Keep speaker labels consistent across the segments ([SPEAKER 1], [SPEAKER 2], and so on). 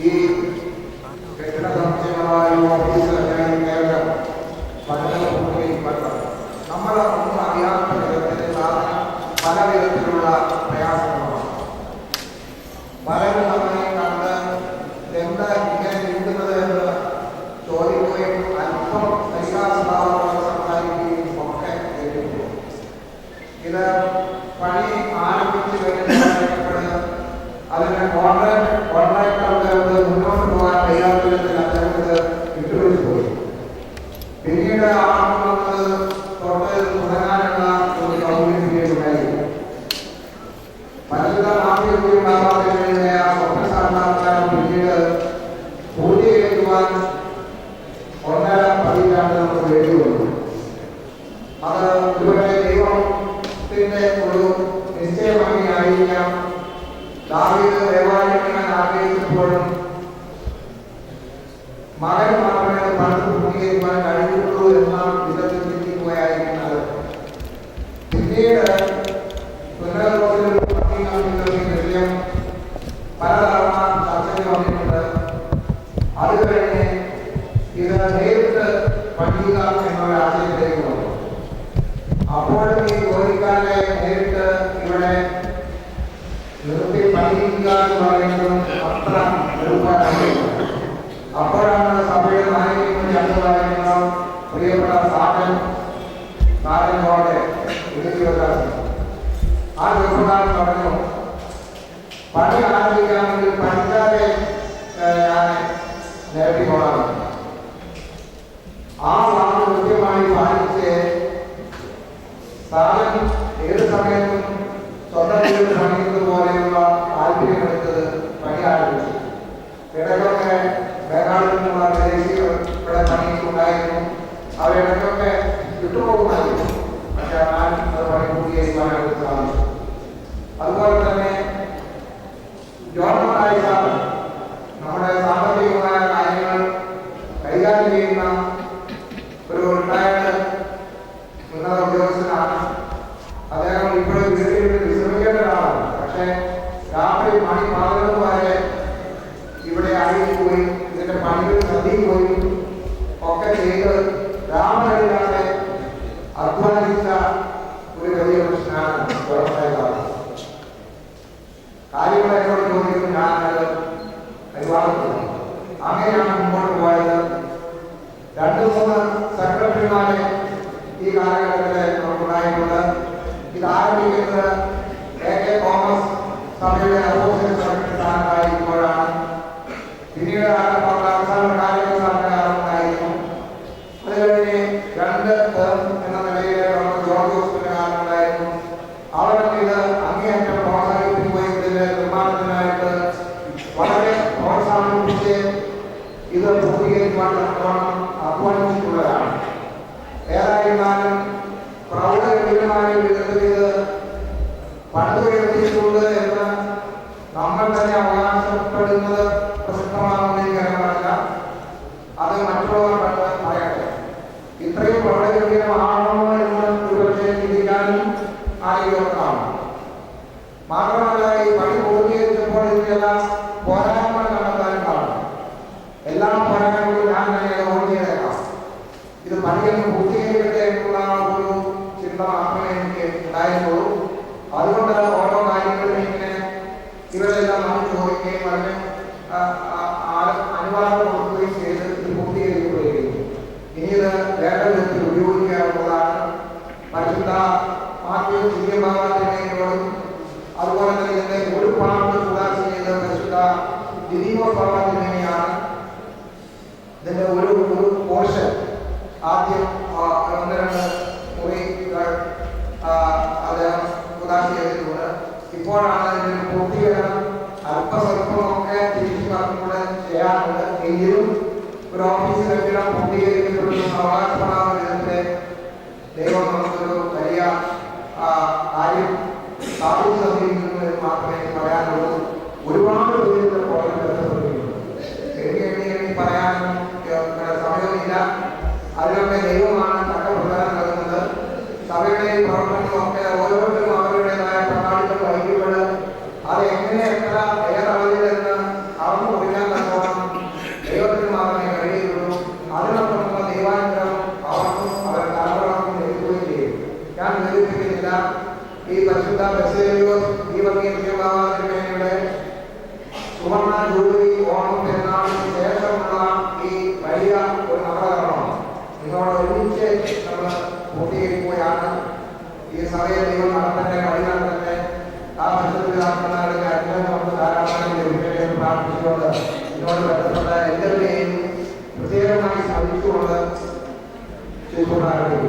[SPEAKER 1] ഈ കെട്ടിട സമുച്ചയമായ ഓഫീസിലൊക്കെ കേരളം നമ്മൾ ഒന്നും അറിയാത്ത വിധത്തിൽ സാധനം പല വിധത്തിലുള്ള പ്രയാസങ്ങളാണ്. പലരും നമ്മളെ കണ്ട് എന്താ ഇങ്ങനെ നീട്ടുന്നത് എന്ന് ചോദിക്കുകയും അല്പം പരിഹാസഭാവങ്ങൾ സംസാരിക്കുകയും ഒക്കെ കേട്ടിട്ടുണ്ട്. ഇത് പണി ആരംഭിച്ചു കഴിഞ്ഞപ്പോൾ അതിന് കോൺട്രാക്ടർക്ക് മുന്നോട്ട് പോകാൻ കഴിയാത്ത വിധത്തിൽ അദ്ദേഹം ഇത് വിട്ടുപിടിച്ചു പോയി. പിന്നീട് ആളുകൾക്ക് തൊട്ട് തുടങ്ങാനുള്ള ഒരു സൗകര്യം ഉണ്ടായി. പരിശുദ്ധ മാഫിയുണ്ടാവാതിരുന്ന ആ സ്വപ്ന സാക്ഷാത്കാരം പിന്നീട് പൂർത്തീകരിക്കുവാൻ 1.5 പതിറ്റാണ്ട് നമുക്ക് വേണ്ടി വന്നു. അത് ഇവരുടെ ദൈവത്തിന്റെ ഒരു നിശ്ചയഭംഗിയായിരിക്കാം. ദാവീദ് ദേവാലയം ആഗ്രഹിച്ചപ്പോഴും മകൻ മാത്രമേ പണ്ട് പൂർത്തീകരിക്കാൻ കഴിയുള്ളൂ എന്ന വിധത്തിൽ ചിന്തിക്കുകയായിരിക്കുന്നത്. പിന്നീട് വിഷയം പലതവണ ചർച്ചയ്ക്ക് വന്നിട്ടുണ്ട്. അത് കഴിഞ്ഞ് ഇത് നേരിട്ട് പഠിക്കുക എന്നുള്ള ആശയത്തിലേക്ക് വന്നു. അപ്പോഴും ഈ ജോലിക്കാരെ നേരിട്ട് ഇവിടെ നിർത്തി പഠിക്കുക എന്ന് പറയുന്നതും അത്ര എളുപ്പമല്ല. അപ്പോഴാണ് സഭയുടെ മാനേജ്മെന്റ് അംഗങ്ങളായിരുന്ന പ്രിയപ്പെട്ട സാരനോടെ ആ ചെറുപ്പക്കാരൻ പറഞ്ഞു, പണി ആരംഭിക്കാമെങ്കിൽ പണിക്കാരെ ഞാൻ നേരിട്ടോളാം. ആ വാക്ക് കൃത്യമായി പാലിച്ച് സാരൻ ഏത് സമയത്തും സ്വന്തം വീട് പണിയുന്നത് പോലെയുള്ള താല്പര്യമെടുത്തത് പണി ആരംഭിച്ചു. ഇടയ്ക്കൊക്കെ ബംഗാളിൽ നിന്നുള്ള വിദേശികൾ ഇവിടെ പണിയിട്ടുണ്ടായിരുന്നു. അവരിടയ്ക്കൊക്കെ വിട്ടുപോകുമായിരുന്നു. പക്ഷെ ഞാൻ അത് പണി പൂർത്തീകരിക്കാനായിട്ട് സാധിച്ചു. അതുപോലെ തന്നെ ജോർജ് നമ്മുടെ സാമ്പത്തികമായ കാര്യങ്ങൾ കൈകാര്യം ചെയ്യുന്ന ഒരു റിട്ടയർഡ് ഉന്നത ഉദ്യോഗസ്ഥനാണ്. അദ്ദേഹം ഇപ്പോഴും വീട്ടിൽ വിശ്രമിക്കേണ്ട ഒരാളാണ്. പക്ഷേ രാത്രി 11 വരെ ഇവിടെ ആയിരിക്കുകയും ഇതിന്റെ പണികൾ ശ്രദ്ധിക്കുകയും ഒക്കെ ചെയ്ത് രാമനില്ലാതെ അധ്വാനിച്ച ഒരു വലിയ പ്രശ്നമാണ് വ്യവസായികൾ. കാര്യങ്ങൾ എന്നോട് ചോദിക്കും, ഞാനത് പരിപാടിക്കുന്നു. അങ്ങനെയാണ് മുമ്പോട്ട് പോയത്. 2-3 സെക്രട്ടറിമാരെ ഈ കാലഘട്ടത്തിൽ നമുക്കുണ്ടായിട്ടുണ്ട്. ഇത് ആരംഭിക്കുന്നത് AK തോമസ് സഭയുടെ അസോസിയേറ്റ് സെക്രട്ടറി സ്ഥാനത്തായിരിക്കുമ്പോഴാണ്. പിന്നീട് അവസാന കാര്യങ്ങൾ സർക്കാരുണ്ടായിരുന്നു. അത് കഴിഞ്ഞ് 2 ടേം എന്ന നിലയിൽ ജോർജ് ജോസഫിന്റെ കാലമുണ്ടായിരുന്നു. അവരൊക്കെ ഇത് അങ്ങേയറ്റം പ്രോത്സാഹിപ്പിക്കുകയും ഇതിന്റെ നിർമ്മാണത്തിനായിട്ട് വളരെ പ്രോത്സാഹിപ്പിച്ച് ഇത് പൂർത്തീകരിക്കുവാൻ അധ്വാനിച്ചിട്ടുള്ളതാണ്. ഏതായിരുന്നാലും പ്രൗഢഗംഭീരമായ വിധത്തിൽ ഇത് പണിതുയർത്തിയിട്ടുണ്ട് എന്ന് നമ്മൾ തന്നെ അവകാശപ്പെടുന്നത് പ്രസിദ്ധമാണെന്ന് എനിക്കറിയാമല്ല. അത് മറ്റുള്ളവർ കണ്ട് പറയട്ടെ. ഇത്രയും പ്രൗഢഗംഭീരമാണോ എന്ന് ഒരുപക്ഷെ ചിന്തിക്കാനും ആഗ്രഹമാണ്. മാത്രമല്ല, ഈ പണി പൂർത്തീകരിച്ചപ്പോൾ ഇതിനെല്ലാം പോരായ്മകൾ കണ്ടെത്താനും കാണും. എല്ലാ പോരായ്മകളും ഞാൻ തന്നെ ഓർമ്മ ചെയ്തേക്കാം. ഇത് പണിയൊന്ന് പൂർത്തീകരിക്കട്ടെ എന്നുള്ള ഒരു ചിന്ത മാത്രമേ എനിക്ക് ഉണ്ടായിരുന്നുള്ളൂ. അതുകൊണ്ട് ഓരോ കാര്യങ്ങളും ഇങ്ങനെ ഇവരെല്ലാം നമ്മൾ ചോദിക്കുകയും അതിന് അനുവാദം കൊടുക്കുകയും ചെയ്ത് ഇത് പൂർത്തീകരിക്കുകയും ഇനി ഇത് വേണ്ട വിധത്തിൽ ഉപയോഗിക്കാവുന്നതാണ്. പരിശുദ്ധ മാത്യു ദിവ്യഭാവത്തിനോടും അതുപോലെ തന്നെ ഇതിന്റെ ഒരു പാമ്പ് കൂടാതെ ചെയ്ത പരിശുദ്ധ ദിവ്യഭാവത്തിനെയാണ് ഇതിന്റെ ഒരു പോർഷൻ ആദ്യം 1-2 മുറികൾ അദ്ദേഹം ഉദാഹരണം ചെയ്തിട്ടുണ്ട്. ഇപ്പോഴാണ് ഇതിന്റെ പൂർത്തീകരണം അല്പസ്വല്പമൊക്കെ തിരിച്ചു പറഞ്ഞുകൊണ്ട് ചെയ്യാറുണ്ട്. എങ്കിലും ഒരു ഓഫീസ് കെട്ടിടം പൂർത്തീകരിക്കപ്പെടുന്ന അവകാശപ്പെടാവുന്ന വിധത്തിലെ ദൈവം നമുക്കൊരു വലിയ കാര്യം സ്ഥാപിച്ചു തന്നിരിക്കുന്നു എന്ന് മാത്രമേ എനിക്ക് പറയാനുള്ളൂ. ഒരുപാട് പേരുടെ പ്രോജക്റ്റ് ബന്ധപ്പെട്ടിട്ടുണ്ട്. എണ്ണി പറയാനും സമയമില്ല. അതിനൊക്കെ ദൈവമാണ് തക്ക പ്രധാനം നൽകുന്നത്. സഭയുടെ പ്രവർത്തനങ്ങളൊക്കെ ഓരോരുത്തരും അവരുടേതായ പങ്കാളിത്തം വഹിക്കുമ്പോൾ അത് എങ്ങനെ എത്ര ഏതളവിൽ എന്ന് അളന്നു കൊടുക്കാൻ തക്കോണം പരിശുദ്ധ ബസേലിയോസ് ദീപകീർത്തിയുടെ സുവർണ ജൂബിലി ഓണം പെരുന്നാളിന് ശേഷമുള്ള ഈ വലിയ ഒരു നവകരണമാണ്. നിങ്ങളോട് ഒരുമിച്ച് നമ്മൾ പൂർത്തീകരിക്കുകയാണ്. ഈ സഭയെ ദൈവം നടത്തന്റെ വഴി നടത്തന്നെ ആ പരിശുദ്ധ അനുഗ്രഹം നമുക്ക് ധാരാളമായി ലഭിക്കട്ടെ എന്ന് പ്രാർത്ഥിച്ചുകൊണ്ട് ഇതിനോട് ബന്ധപ്പെട്ട എല്ലാവരെയും പ്രത്യേകമായി സ്മരിച്ചുകൊണ്ട് ചെയ്തുകൊണ്ടാകുന്നു.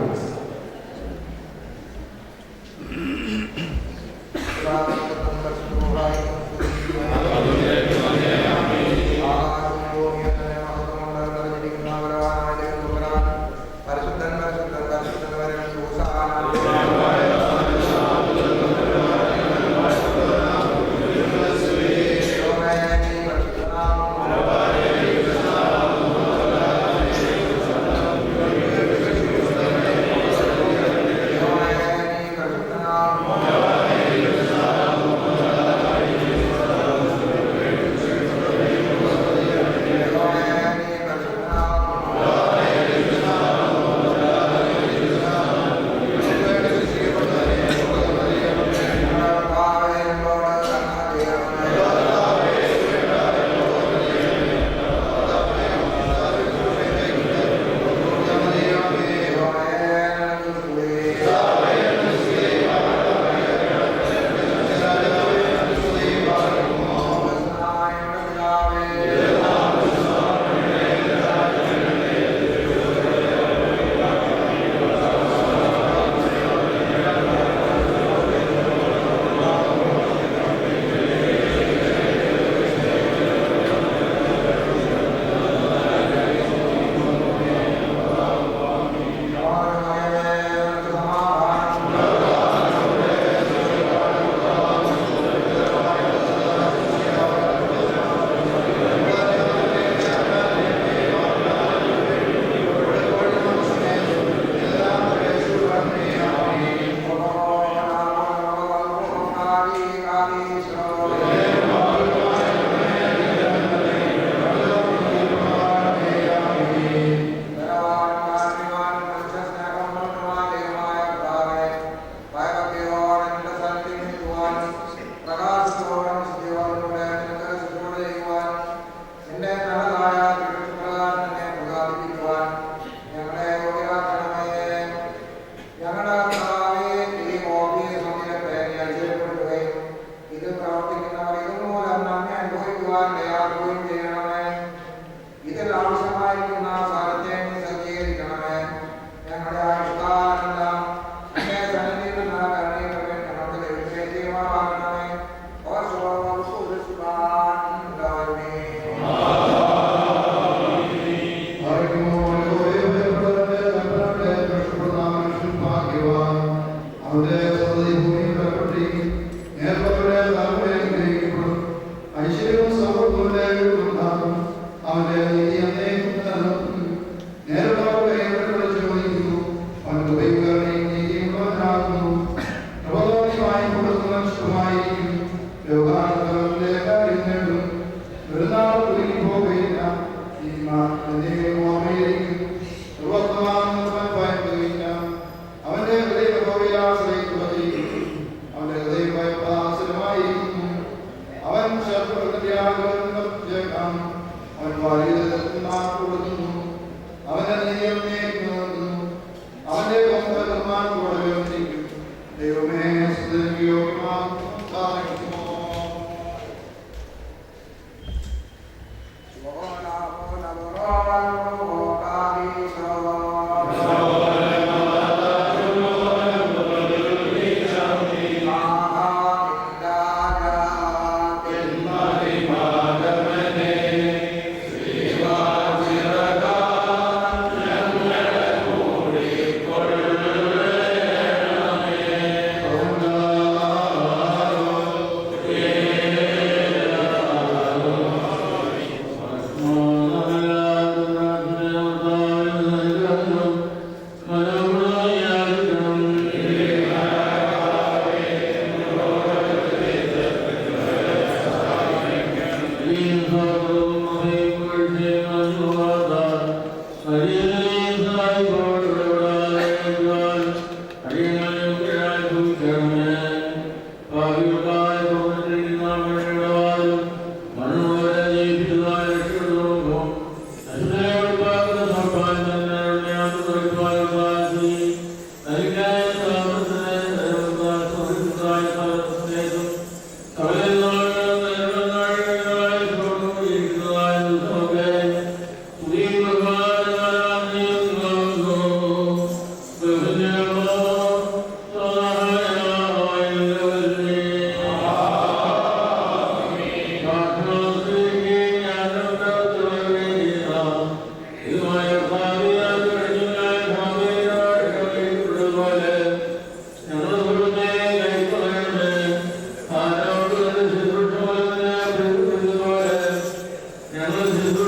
[SPEAKER 2] Amen.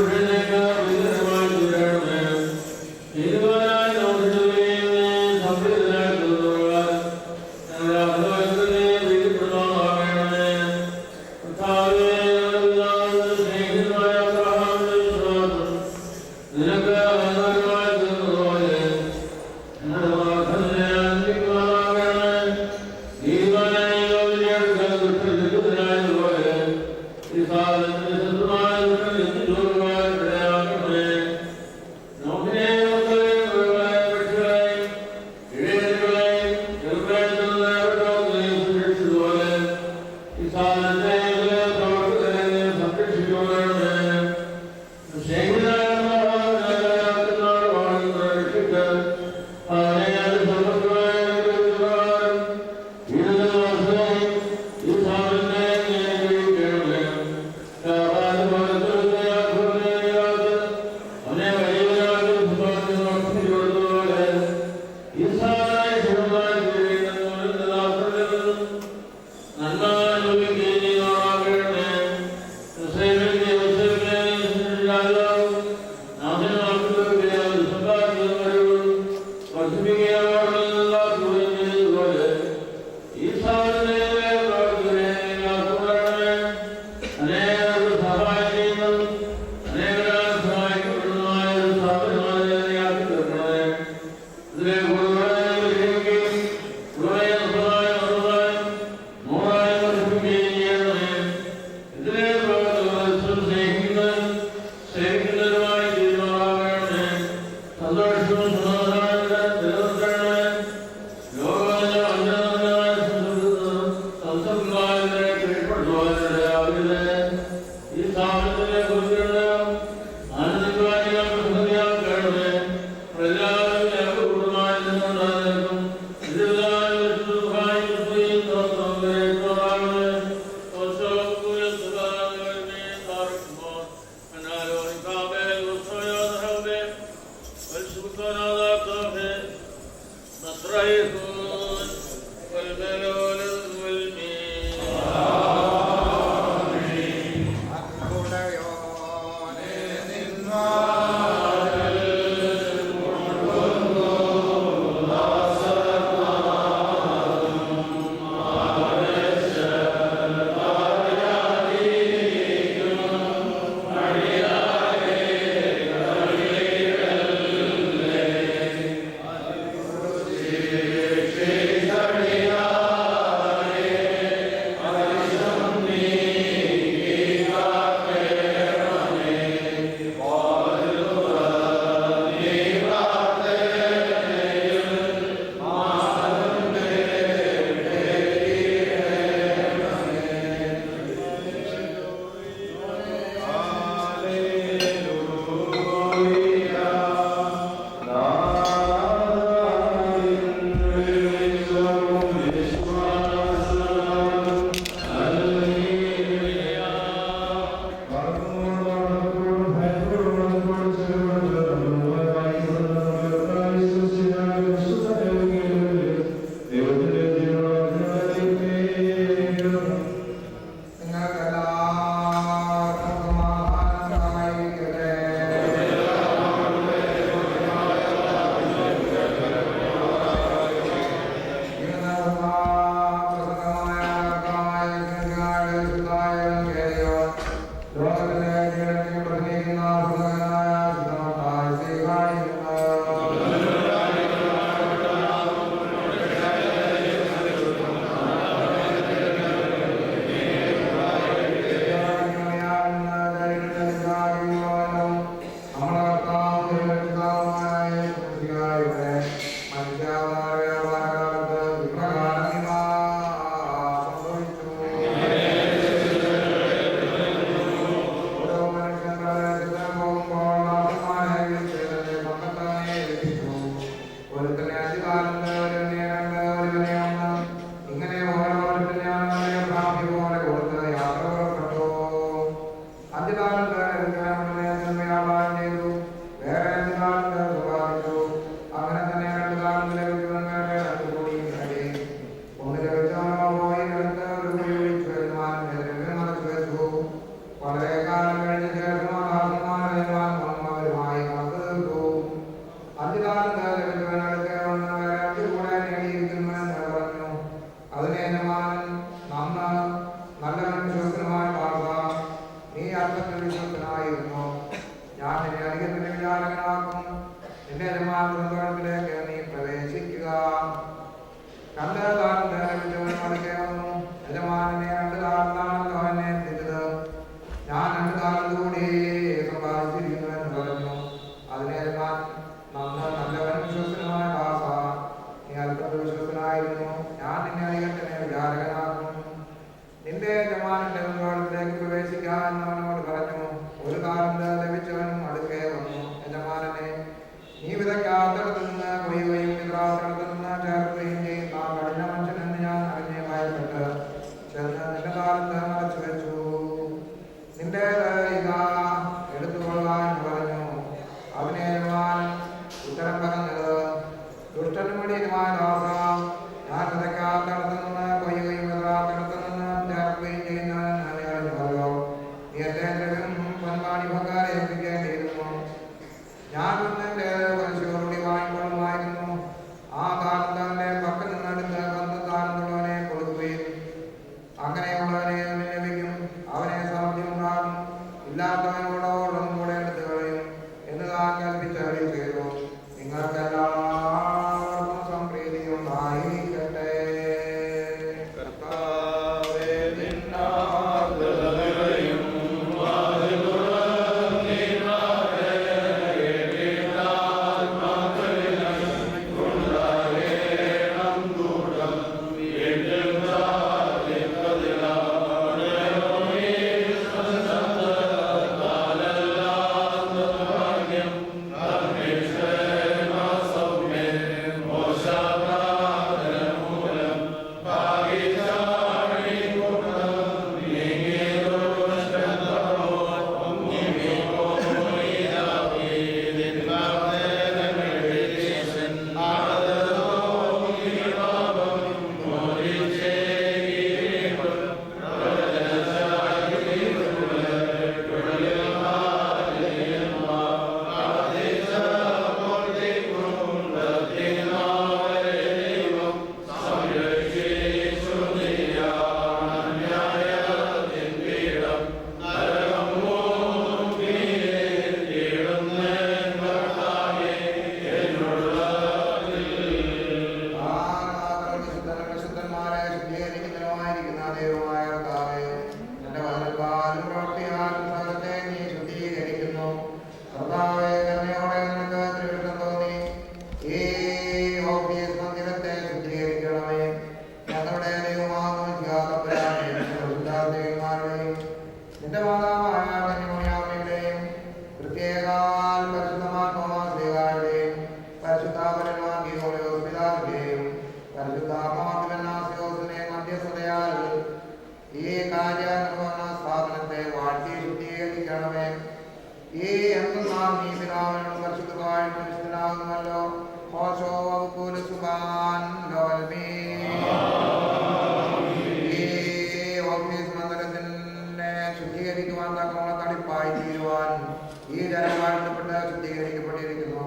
[SPEAKER 1] ശുദ്ധീകരിക്കുവാൻ തക്കമുള്ള തടിപ്പായി തീരുവാൻ ഈ ജനം വാഴ്ത്തപ്പെട്ട് ശുദ്ധീകരിക്കപ്പെട്ടിരിക്കുന്നു.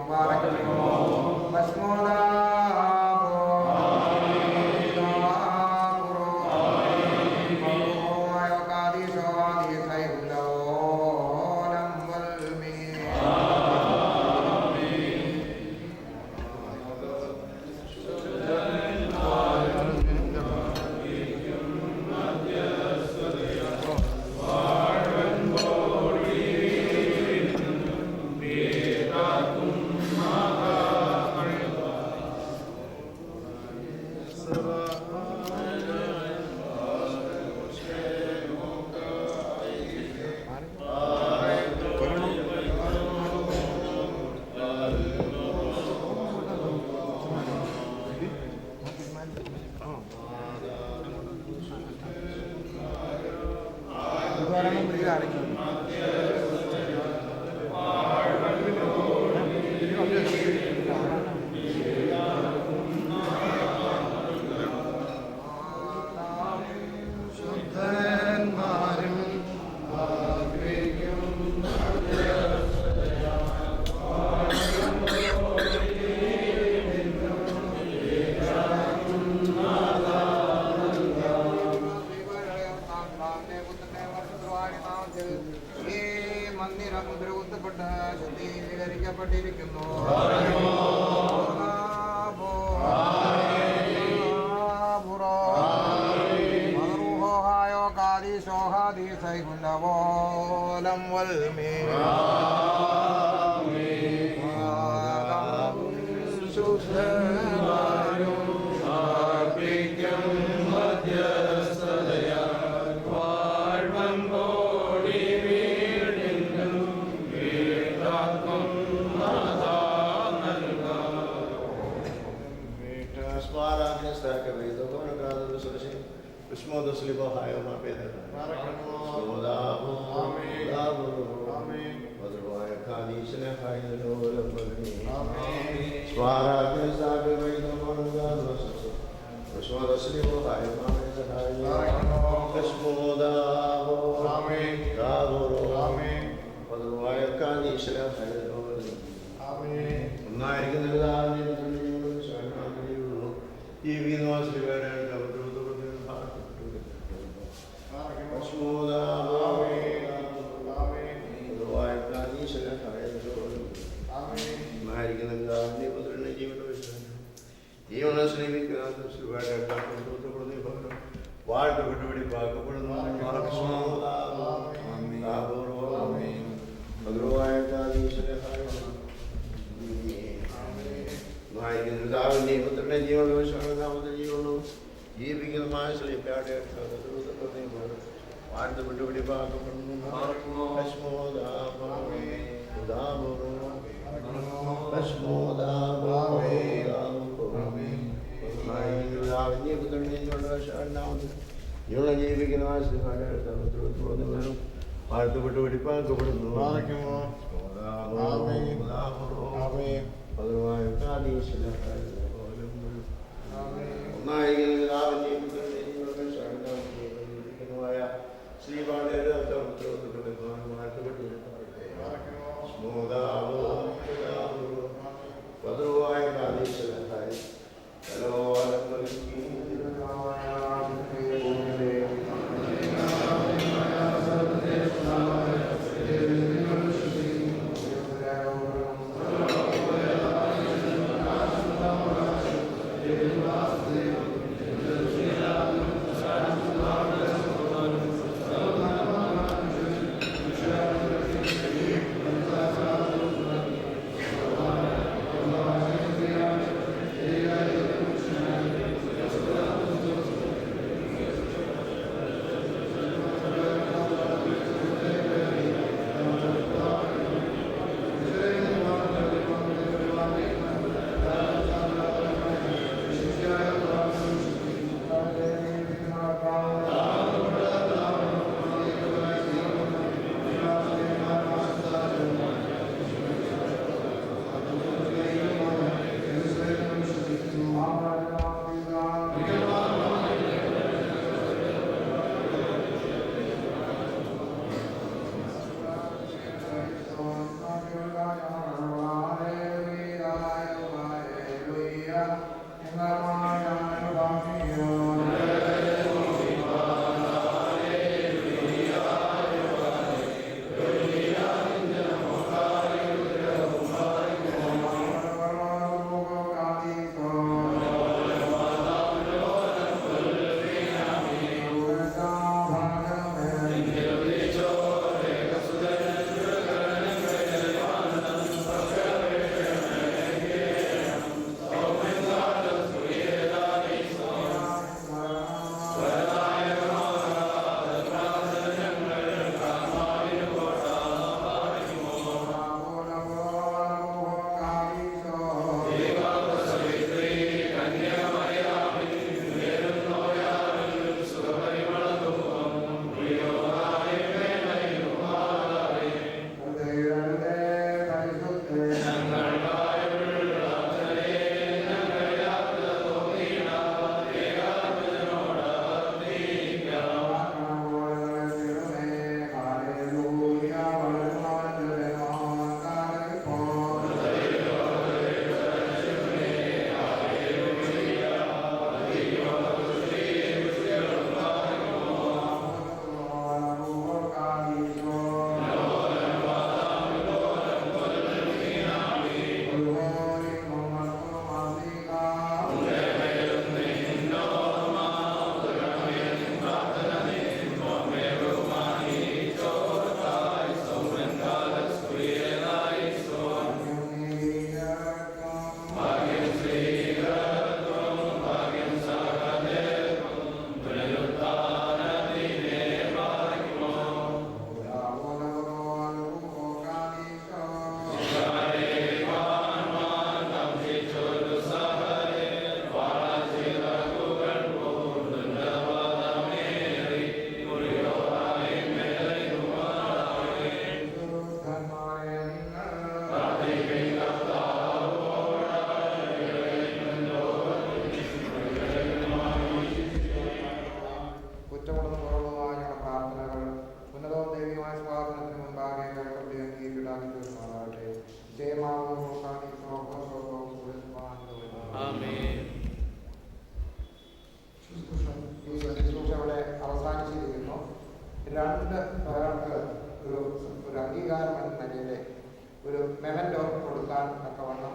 [SPEAKER 1] മെമൻറ്റോ കൊടുക്കാൻ തക്കവണ്ണം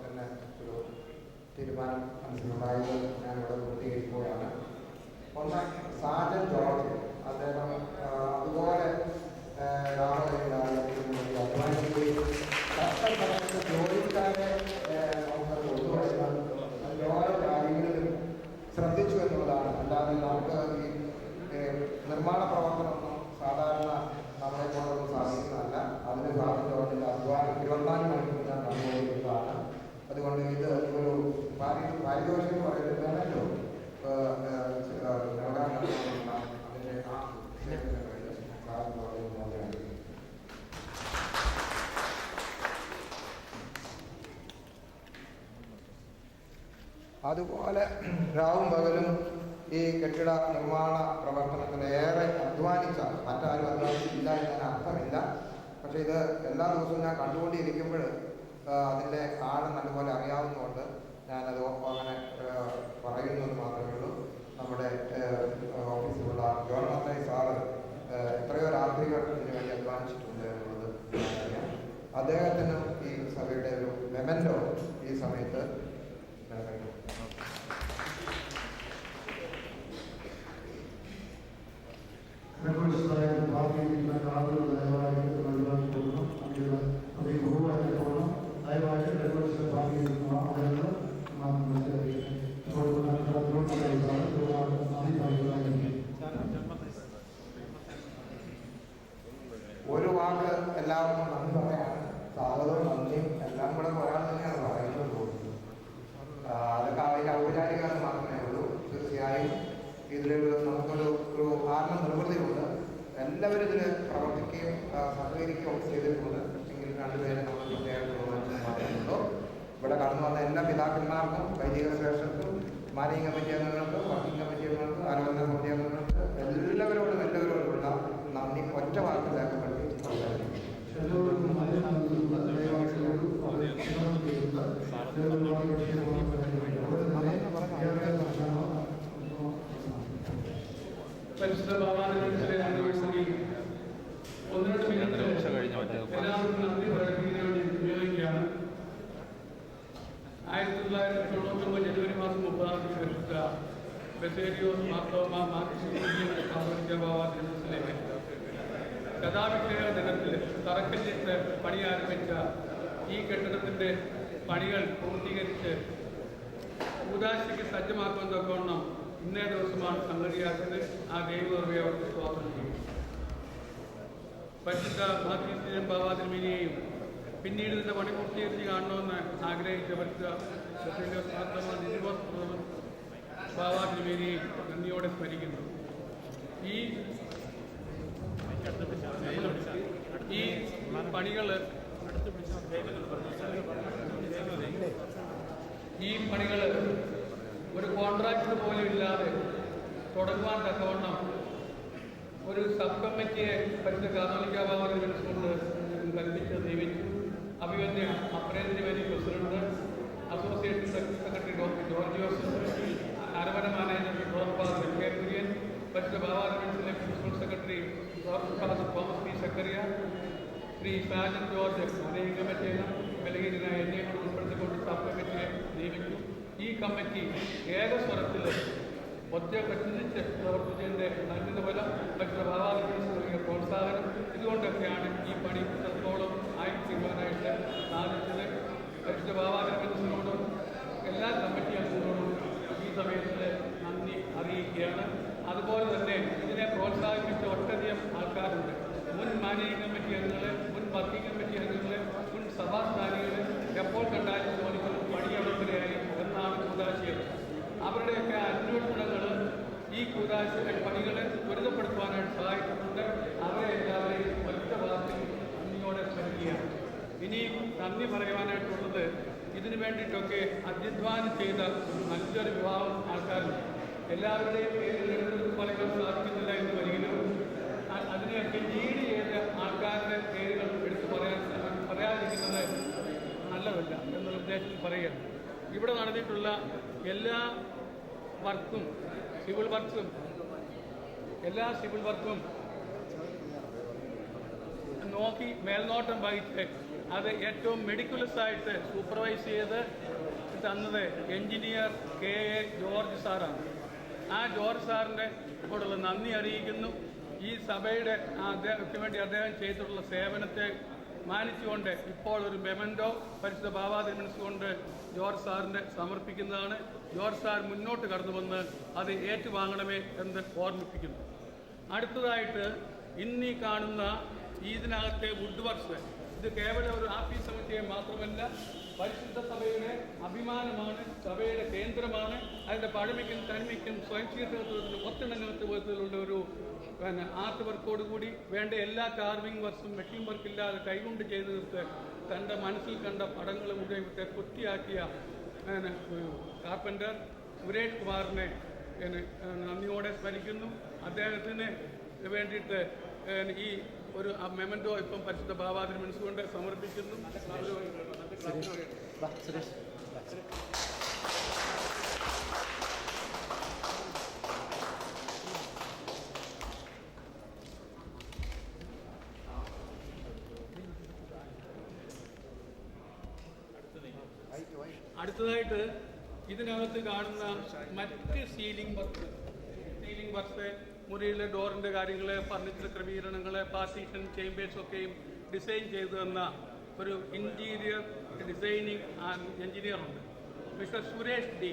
[SPEAKER 1] പിന്നെ ഒരു തീരുമാനം മനസ്സിലുണ്ടായത് ഞാനിവിടെ പൂർത്തീകരിക്കുകയാണ്. ഒന്ന്, സാജൻ ജോർജ്, അദ്ദേഹം അതുപോലെ രാമകൈലായി അധ്വാനിക്കുകയും കഷ്ടപ്പെട്ട് ജോലിക്കാരെ നമുക്ക് കൊണ്ടുവരുന്ന ഓരോ കാര്യങ്ങളിലും ശ്രദ്ധിച്ചു എന്നുള്ളതാണ്. അല്ലാതെ നമുക്ക് ഈ നിർമ്മാണ പ്രവർത്തനമൊന്നും സാധാരണ നമ്മളെ കൊണ്ടൊന്നും സാധിക്കുന്നതല്ല. അതിന് സാജൻ ജോർജിൻ്റെ അധ്വാനം 24 മണിക്കൂർ ഞാൻ കണ്ടുകൊണ്ടിരുന്നതാണ്. അതുകൊണ്ട് ഇത് ഒരു പാരിതോഷികം എന്ന് പറയുന്നത് വേണമല്ലോ നൽകാൻ അതിൻ്റെ ആ അതുപോലെ രാവും പകലും ഈ കെട്ടിട നിർമ്മാണ പ്രവർത്തനത്തിന് ഏറെ അധ്വാനിച്ച മറ്റാരും അധ്വാനിച്ചില്ല എന്നതിന് അർത്ഥമില്ല. പക്ഷേ ഇത് എല്ലാ ദിവസവും ഞാൻ കണ്ടുകൊണ്ടിരിക്കുമ്പോൾ അതിൻ്റെ ആഴം നല്ലപോലെ അറിയാവുന്നതുകൊണ്ട് ഞാനത് അങ്ങനെ പറയുന്നത് മാത്രമേ ഉള്ളൂ. നമ്മുടെ ഓഫീസിലുള്ള ജോൺ മത്തായി സാറ് എത്രയോ രാത്രികൾ ഇതിനു വേണ്ടി അധ്വാനിച്ചിട്ടുണ്ട് എന്നുള്ളത് അറിയാം. അദ്ദേഹത്തിന് ഈ സഭയുടെ ഒരു മെമൻറ്റോ ഈ സമയത്ത് നൽകുന്നു.
[SPEAKER 2] ഭാവിയിലുള്ള ആളുകൾ ദയവായി നൽകാൻ പോകണം. അതിൽ ബഹുമാനം പോകണം. ദയവായിട്ട് റെക്കോർഡ്സിന്റെ ഭാവിയിലുള്ള ആളുകൾ
[SPEAKER 1] ഒരു വാക്ക് എല്ലാവർക്കും നന്ദി പറയാണ്. സ്വാഗതവും നന്ദിയും എല്ലാം കൂടെ ഒരാൾ തന്നെയാണ് പറയുന്നത് തോന്നുന്നു. അതൊക്കെ അതിൻ്റെ ഔപചാരികത മാത്രമേ ഉള്ളൂ. തീർച്ചയായും ഇതിലൊരു നമുക്കൊരു ആത്മനിർവൃതിയുണ്ട്. എല്ലാവരും ഇതിൽ പ്രവർത്തിക്കുകയും സഹകരിക്കുകയും ചെയ്തിട്ടുണ്ട്. എങ്കിൽ രണ്ടുപേരെ നമ്മൾ പ്രത്യേകമായിട്ട് മാത്രമേ ഇവിടെ കടന്നു വന്ന എല്ലാ പിതാക്കന്മാർക്കും, വൈദിക ശ്രേഷ്ഠർക്കും, മാനേജിംഗ് കമ്മിറ്റി അംഗങ്ങൾക്കും, വർക്കിംഗ് കമ്മിറ്റി അംഗങ്ങൾക്കും, ആലോചന കമ്മിറ്റി അംഗങ്ങൾക്ക് എല്ലാവരോടുമുള്ള നന്ദി ഒറ്റ വാക്കിൽ രേഖപ്പെടുത്തി
[SPEAKER 3] പരിശുദ്ധ ബാബാദിനത്തിലെ ആനിവേഴ്സറി 1-2 മിനിറ്റ് എല്ലാവർക്കും നന്ദി പ്രകടിപ്പിക്കുന്നതിന് വേണ്ടി ഉപയോഗിക്കുകയാണ്. 1999 ജനുവരി മാസം 30 പരിശുദ്ധ ബസേലിയോസ് മാർത്തോമാ മാർത്തോമാ ബാബാദിനത്തിലെ കഥാവിഗ്രഹ ദിനത്തിൽ തറക്കല്ലിട്ട് പണി ആരംഭിച്ച ഈ കെട്ടിടത്തിൻ്റെ പണികൾ പൂർത്തീകരിച്ച് ഉദാശയ്ക്ക് സജ്ജമാക്കാൻ തക്കവണ്ണം ഇന്നേ ദിവസമാണ് സംഗതിയാക്കിയത്. ആ ദൈവകൃപയെ അവർക്ക് സ്വാഗതം ചെയ്യും. പരിശുദ്ധ മാർത്തോമാ ബാബാദിനെയും പിന്നീട് ഇതിൻ്റെ പണി പൂർത്തീകരിച്ച് കാണണമെന്ന് ആഗ്രഹിച്ച പരിശുദ്ധ ബാബാദിനെയും നന്ദിയോടെ സ്മരിക്കുന്നു. ഈ പണികൾ ഒരു കോൺട്രാക്ട് പോലും ഇല്ലാതെ തുടങ്ങുവാൻ തക്കവണ്ണം ഒരു സബ് കമ്മിറ്റിയെ പരിശുദ്ധ കാതോലിക്ക ബാബാദിനെ കൊണ്ട് കൽപ്പിച്ച് നിയമിച്ചു. അഭിവന്യ അപ്രേന്ദ്രവേദി president, association secretary doctor George Joseph, അരമന മാനേജർ ഡോക്ടർ കെ കുര്യൻ, പരിശുദ്ധ ബാബാദിനെ principal secretary doctor Thomas P Zacharia, Shri Sajan George managing committee ബലഹീനനായ എന്നെ ഉൾപ്പെടുത്തിക്കൊണ്ട് സബ് കമ്മിറ്റിയെ നിയമിച്ചു. ഈ കമ്മിറ്റി ഏകസ്വരത്തിൽ ഒറ്റപ്പെട്ടിച്ച് പ്രവർത്തിച്ചതിൻ്റെ നൽകുന്ന ഫലം പരിശുദ്ധ ബാബാദിനെ നൽകിയ പ്രോത്സാഹനം ഇതുകൊണ്ടൊക്കെയാണ് ഈ പണി ഇത്രത്തോളം ആയിത്തീരുവാനായിട്ട് സാധിച്ചത്. പരിശുദ്ധ ബാബാദിനോടും എല്ലാ കമ്മിറ്റി അംഗങ്ങളോടും ഈ സമയത്തിൽ നന്ദി അറിയിക്കുകയാണ്. അതുപോലെ തന്നെ ഇതിനെ പ്രോത്സാഹിപ്പിച്ച ഒട്ടധികം ആൾക്കാരുണ്ട്. മുൻ മാനേജിംഗ് കമ്മിറ്റി അംഗങ്ങൾ, മുൻ വർക്കിംഗ് കമ്മിറ്റി അംഗങ്ങൾ, മുൻ സഭാസ്ഥാനികൾ എപ്പോൾ കണ്ടാലും ചോദിക്കും പണിയവസ്ഥയായി എന്നാണ് കൂതാശയം. അവരുടെയൊക്കെ അന്വേഷണങ്ങൾ ഈ കൂതാശ പണികൾ ത്വരിതപ്പെടുത്തുവാനായിട്ട് സഹായിക്കുന്നുണ്ട്. അവരെ എല്ലാവരെയും ഒറ്റ വാർത്തയിൽ നന്ദിയോടെ സ്മരിക്കുകയാണ്. ഇനിയും നന്ദി പറയുവാനായിട്ടുള്ളത് ഇതിനു വേണ്ടിയിട്ടൊക്കെ അധ്വാനം ചെയ്ത നല്ലൊരു വിഭാഗം ആൾക്കാരുണ്ട്. എല്ലാവരുടെയും പേരിൽ എടുത്ത് പറയാൻ സാധിക്കുന്നില്ല എന്ന് വരികയും അതിനെയൊക്കെ ലീഡ് ചെയ്ത ആൾക്കാരുടെ പേരുകൾ എടുത്ത് പറയാതിരിക്കുന്നത് നല്ലതല്ല എന്നുള്ള ഉദ്ദേശത്തിൽ പറയുകയാണ്. ഇവിടെ നടന്നിട്ടുള്ള എല്ലാ സിവിൽ വർക്കും നോക്കി മേൽനോട്ടം വഹിച്ച് അത് ഏറ്റവും മെഡിക്കുലസായിട്ട് സൂപ്പർവൈസ് ചെയ്ത് തന്നത് എൻജിനീയർ KA ജോർജ് സാറാണ്. ആ ജോർജ് സാറിൻ്റെ കൂടെയുള്ള നന്ദി അറിയിക്കുന്നു. ഈ സഭയുടെ അദ്ദേഹത്തിന് വേണ്ടി അദ്ദേഹം ചെയ്തിട്ടുള്ള സേവനത്തെ മാനിച്ചുകൊണ്ട് ഇപ്പോൾ ഒരു മെമൻറ്റോ പരിശുദ്ധ ബാബാ തിരുമനസ്സുകൊണ്ട് ജോർജ് സാറിൻ്റെ സമർപ്പിക്കുന്നതാണ്. ജോർജ് സാർ മുന്നോട്ട് കടന്നു വന്ന് അത് ഏറ്റുവാങ്ങണമേ എന്ന് ഓർമ്മിപ്പിക്കുന്നു. അടുത്തതായിട്ട് ഇന്നീ കാണുന്ന ഇതിനകത്തെ വുഡ് വർക്ക്സ്, ഇത് കേവലം ഒരു ആഫീസ് സമുച്ചയം മാത്രമല്ല, പരിശുദ്ധ സഭയുടെ അഭിമാനമാണ്, സഭയുടെ കേന്ദ്രമാണ്. അതിൻ്റെ പഴമയ്ക്കും തനിമയ്ക്കും സ്വയംശീർത്തത്തിനും ഒത്തിണങ്ങാത്ത വിധത്തിലുള്ള ഒരു ആർട്ട് വർക്കോടുകൂടി വേണ്ട എല്ലാ കാർവിംഗ് വർക്ക്സും മെഷീൻ വർക്ക് ഇല്ലാതെ കൈകൊണ്ട് ചെയ്ത് തീർത്ത് തൻ്റെ മനസ്സിൽ കണ്ട പടങ്ങൾ മുഴുവൻ കൊത്തിയാക്കിയ കാർപ്പൻ്റർ സുരേഷ് കുമാറിനെ നന്ദിയോടെ സ്മരിക്കുന്നു. അദ്ദേഹത്തിന് വേണ്ടിയിട്ട് ഈ ഒരു മെമൻറ്റോ ഇപ്പം പരിശുദ്ധ ബാബാ തിരുമനസ്സുകൊണ്ട് സമർപ്പിക്കുന്നു. അടുത്തതായിട്ട് ഇതിനകത്ത് കാണുന്ന മറ്റ് സീലിംഗ് വർക്ക്സ് മുറിയിലെ ഡോറിൻ്റെ കാര്യങ്ങൾ, ഫർണിച്ചർ ക്രമീകരണങ്ങൾ, പാർട്ടീഷൻ, ചേമ്പേഴ്സ് ഒക്കെയും ഡിസൈൻ ചെയ്തു തന്ന ഒരു ഇൻറ്റീരിയർ ഡിസൈനിങ് എഞ്ചിനീയറുണ്ട്, മിസ്റ്റർ സുരേഷ് D.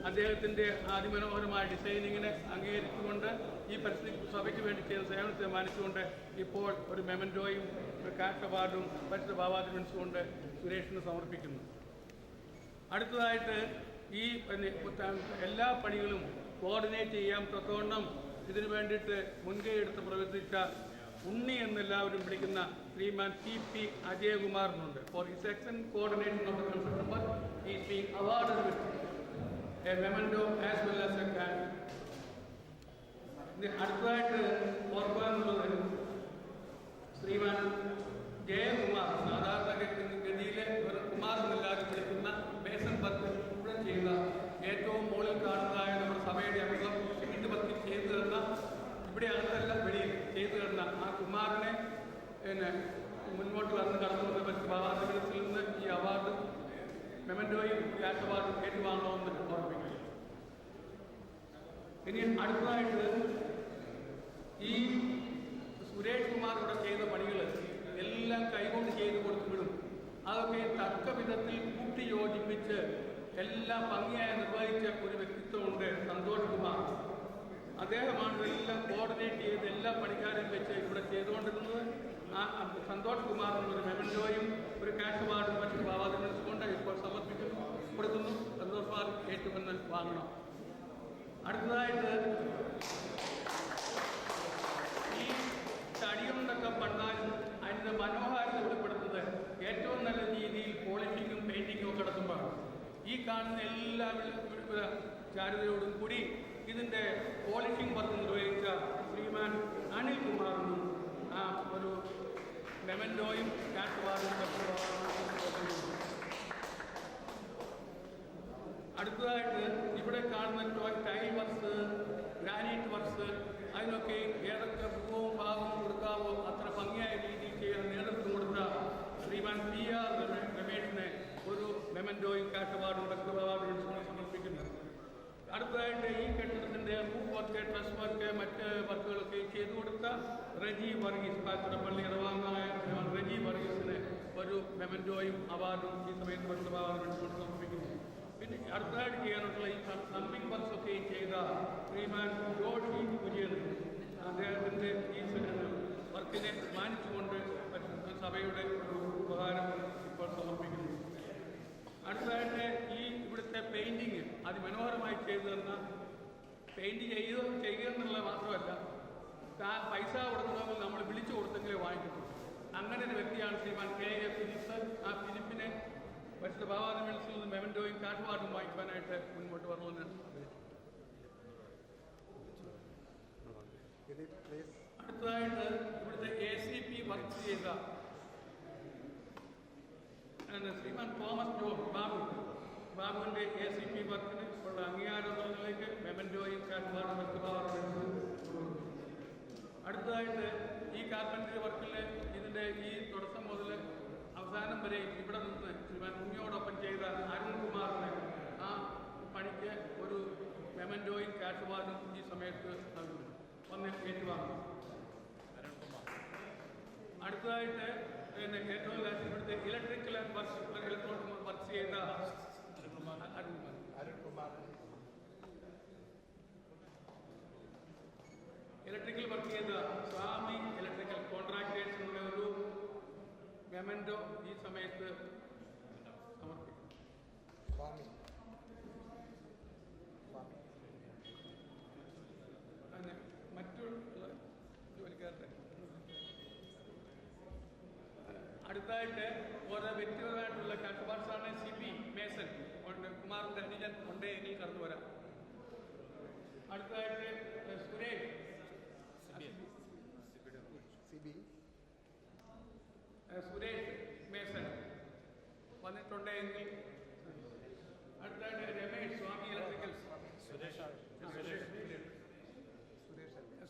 [SPEAKER 3] അദ്ദേഹത്തിൻ്റെ അതിമനോഹരമായ ഡിസൈനിങ്ങിനെ അംഗീകരിച്ചുകൊണ്ട് ഈ പരിസ്ഥിതി സഭയ്ക്ക് വേണ്ടി ചെയ്ത സേവനത്തെ മാനിച്ചുകൊണ്ട് ഇപ്പോൾ ഒരു മെമൻറ്റോയും ക്യാഷ് അവാർഡും പരിസ്ഥിതി ബാബാ തിരുമനസ്സുകൊണ്ട് സുരേഷിന് സമർപ്പിക്കുന്നു. അടുത്തതായിട്ട് ഈ എല്ലാ പണികളും കോർഡിനേറ്റ് ചെയ്യാൻ തക്കവണ്ണം ഇതിനു വേണ്ടിയിട്ട് മുൻകൈ എടുത്ത് പ്രവർത്തിച്ച ഉണ്ണി എന്നെല്ലാവരും വിളിക്കുന്ന ശ്രീമാൻ TP അജയകുമാറിനുണ്ട്. For his excellent coordination of the construction work he is being awarded with a memento as well as a card. അടുത്തതായിട്ട് ഓർക്കാനുള്ളത് ശ്രീമാൻ ജയകുമാർ, സാധാരണ ഗതിയിലെ ഒരു കുമാർ എന്നെല്ലാവരും വിളിക്കുന്ന ബേസൻ വർക്ക് ഇവിടെ ചെയ്യുന്ന ഏറ്റവും മുകളിൽ കാണുന്നതായ നമ്മുടെ സഭയുടെ അംഗം സിമെന്റ് വർക്ക് ചെയ്തു തന്ന, ഇവിടെ അകത്തല്ല വെളിയിൽ ചെയ്തു തന്ന ആ കുമാറിനെ മുന്നോട്ട് കടന്നു വന്ന പരിസ്ഥിതി ബാബാ തിരുമനസ്സിൽ നിന്ന് ഈ അവാർഡ് മെമൻറ്റോയും ക്യാഷ് അവാർഡും ഏറ്റുവാങ്ങണമെന്ന് ഓർമ്മിപ്പിക്കുന്നു. ഇനി അടുത്തതായിട്ട് ഈ സുരേഷ് കുമാർ ഇവിടെ ചെയ്ത പണികൾ എല്ലാം കൈകൊണ്ട് ചെയ്ത് കൊടുത്തുവിടും. അതൊക്കെ തക്ക വിധത്തിൽ കൂട്ടി യോജിപ്പിച്ച് എല്ലാം ഭംഗിയായി നിർവഹിച്ച ഒരു വ്യക്തിത്വമുണ്ട്, സന്തോഷ് കുമാർ. അദ്ദേഹമാണ് ഇതെല്ലാം കോർഡിനേറ്റ് ചെയ്ത് എല്ലാ പണിക്കാരെയും വെച്ച് ഇവിടെ ചെയ്തുകൊണ്ടിരുന്നത്. ആ സന്തോഷ് കുമാറിന് ഒരു മെമൻറ്റോയും ഒരു ക്യാഷ് അവാർഡും പരിശുദ്ധ ബാബാ തിരുമനസ്സുകൊണ്ട് ഇപ്പോൾ കൊടുക്കുന്നു. സന്തോഷ് കുമാർ ഏറ്റുവന്ന് വാങ്ങണം. അടുത്തതായിട്ട് ഈ തടികൊണ്ടൊക്കെ പണ്ടാലും അതിൻ്റെ മനോഹാരിത വെളിപ്പെടുത്തുന്നത് ഏറ്റവും നല്ല രീതിയിൽ പോളിഷിങ്ങും പെയിൻറ്റിങ്ങും ഒക്കെ നടത്തുമ്പോഴാണ്. ഈ കാണുന്ന എല്ലാ ചാരുതയോടും കൂടി ഇതിൻ്റെ പോളിഷിംഗ് വർക്ക് നിർവഹിച്ച ശ്രീമാൻ അനിൽ കുമാറിനും ഒരു മെമൻറ്റോയും ക്യാഷ് അവാർഡും. അടുത്തതായിട്ട് ഇവിടെ കാണുന്ന ടൈൽ വർക്ക്സ്, ഗ്രാനൈറ്റ് വർക്ക്സ്, അതിനൊക്കെ ഏതൊക്കെ പൂവും ഭാവവും കൊടുക്കാവോ അത്ര ഭംഗിയായ രീതിയിൽ ചെയ്യാൻ നേതൃത്വം കൊടുത്ത ശ്രീമാൻ PR രമേഷിനെ ഒരു മെമൻറ്റോയും ക്യാഷ് അവാർഡും സമർപ്പിക്കുന്നു. അടുത്തതായിട്ട് ഈ കെട്ടിടത്തിൻ്റെ റൂഫ് വർക്ക്, ട്രസ് വർക്ക്, മറ്റ് വർക്കുകളൊക്കെ ചെയ്തു കൊടുത്ത റജി വർഗീസ്, കാക്കടപ്പള്ളി ഇടവാങ്ങായ റജി വർഗീസിന് ഒരു മെമൻറ്റോയും അവാർഡും ഈ സമയത്ത് സമർപ്പിക്കുന്നു. പിന്നെ അടുത്തതായിട്ട് ചെയ്യാനുള്ള ഈ പ്ലംബിംഗ് വർക്ക്സ് ഒക്കെ ചെയ്ത ശ്രീമാൻ ജോഷി കുര്യൻ, അദ്ദേഹത്തിൻ്റെ ഈ വർക്കിനെ മാനിച്ചുകൊണ്ട് സഭയുടെ ഒരു ഉപഹാരം ഇപ്പോൾ സമർപ്പിക്കുന്നു. അടുത്തതായിട്ട് ഈ ഇവിടുത്തെ പെയിൻറ്റിങ് അതിമനോഹരമായി ചെയ്തു തന്ന, പെയിൻറ്റ് ചെയ്യുക എന്നുള്ളത് മാത്രമല്ല, പൈസ കൊടുക്കണമെങ്കിൽ നമ്മൾ വിളിച്ചു കൊടുത്തെങ്കിലേ വാങ്ങിക്കുന്നു. അങ്ങനെ ഒരു വ്യക്തിയാണ് ശ്രീമാൻ KA ഫിലിപ്പ്. ആ ഫിലിപ്പിനെ പരിശുദ്ധ ബാബാ തിരുമനസ്സിൽ നിന്ന് മെമൻറ്റോയും ക്യാഷ് അവാർഡും വാങ്ങിക്കാനായിട്ട് മുൻപോട്ട് വരണമെന്ന് അടുത്തതായിട്ട് ഇവിടുത്തെ ACP വർക്ക് ചെയ്ത ശ്രീമാൻ തോമസ് ജോൺ ബാബുവിൻ്റെ ACP വർക്കിന് ഉള്ള അംഗീകാരം എന്നതിലേക്ക് മെമൻറ്റോയും ക്യാഷ് അവാർഡും. അടുത്തതായിട്ട് ഈ കാർപ്പൻറ്ററി വർക്കിൽ ഇതിൻ്റെ ഈ തുടക്കം മുതൽ അവസാനം വരെ ഇവിടെ നിന്ന് ശ്രീമാൻ ഉണ്ണിയോടൊപ്പം ചെയ്ത അരുൺകുമാറിന് ആ പണിക്ക് ഒരു മെമൻറ്റോയും ക്യാഷ് അവാർഡും ഈ സമയത്ത് നൽകുന്നു. വന്ന് ഏറ്റുവാങ്ങുന്നു. അടുത്തതായിട്ട് പിന്നെ ഏറ്റവും ഇവിടുത്തെ ഇലക്ട്രിക്കൽ ഇലക്ട്രോണിക് വർക്ക് ചെയ്ത അരുൺകുമാർ, ഇലക്ട്രിക്കൽ വർക്ക് ചെയ്ത സ്വാമി ഇലക്ട്രിക്കൽ കോൺട്രാക്ടേഴ്സിനുള്ള ഒരു മെമൻറ്റോ ഈ സമയത്ത് സമർപ്പിക്കും. അങ്ങനെ മറ്റുള്ള ജോലിക്കാരുടെ അടുത്തായിട്ട് ഓരോ വ്യക്തിപരമായിട്ടുള്ള കാഴ്ചപ്പാടാണ് CP മേസൻ കുമാറിൻ്റെ അനുജൻ ഉണ്ടെങ്കിൽ കടന്നു വരാം. അടുത്തതായിട്ട് സുരേഷ് മേസൻ വന്നിട്ടുണ്ടെങ്കിൽ അടുത്തായിട്ട് രമേഷ് സ്വാമി ഇലക്ട്രിക്കൽസ്.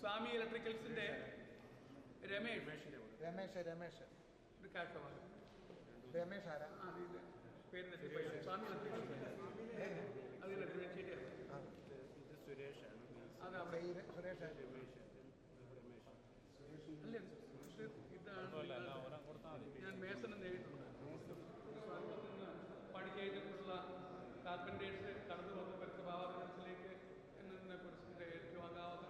[SPEAKER 3] സ്വാമി ഇലക്ട്രിക്കൽസിന്റെ രമേഷ് ഒരു കാഴ്ചപ്പാട്.
[SPEAKER 1] രമേഷ് ആരാ?
[SPEAKER 3] പേര് സ്വാമി ഇലക്ട്രിക്കൽസ് അതിൽ ഞാൻ മേസനം നേരിട്ടുണ്ട്. പണി ചെയ്തിട്ടുള്ള കാർപ്പൻറ്റേഴ്സ് കടന്നു വന്ന പരിസരഭാവത്തിലേക്ക് എന്നതിനെ കുറിച്ച് ഏറ്റുവാങ്ങാവുന്ന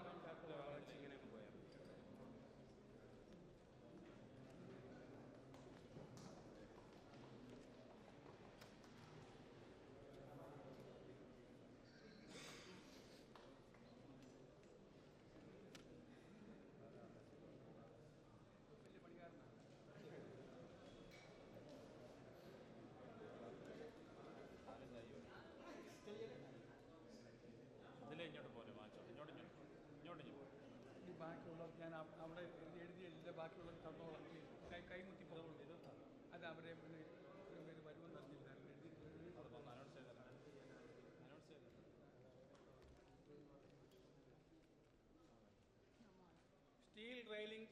[SPEAKER 4] ഇങ്ങോട്ട് പോലെ മാറ്റം ഇങ്ങോട്ട്
[SPEAKER 3] ഈ ബാക്കിയുള്ള ഞാൻ അവിടെ എഴുതിയ ബാക്കിയുള്ള തന്നോളം കൈമുട്ടി പോകുന്നുണ്ട്. ഇത് അത് അവരെ പിന്നെ പേര് വരുമെന്ന് അറിഞ്ഞില്ല.
[SPEAKER 4] അനൗൺസ് ചെയ്ത
[SPEAKER 3] സ്റ്റീൽ റെയിലിംഗ്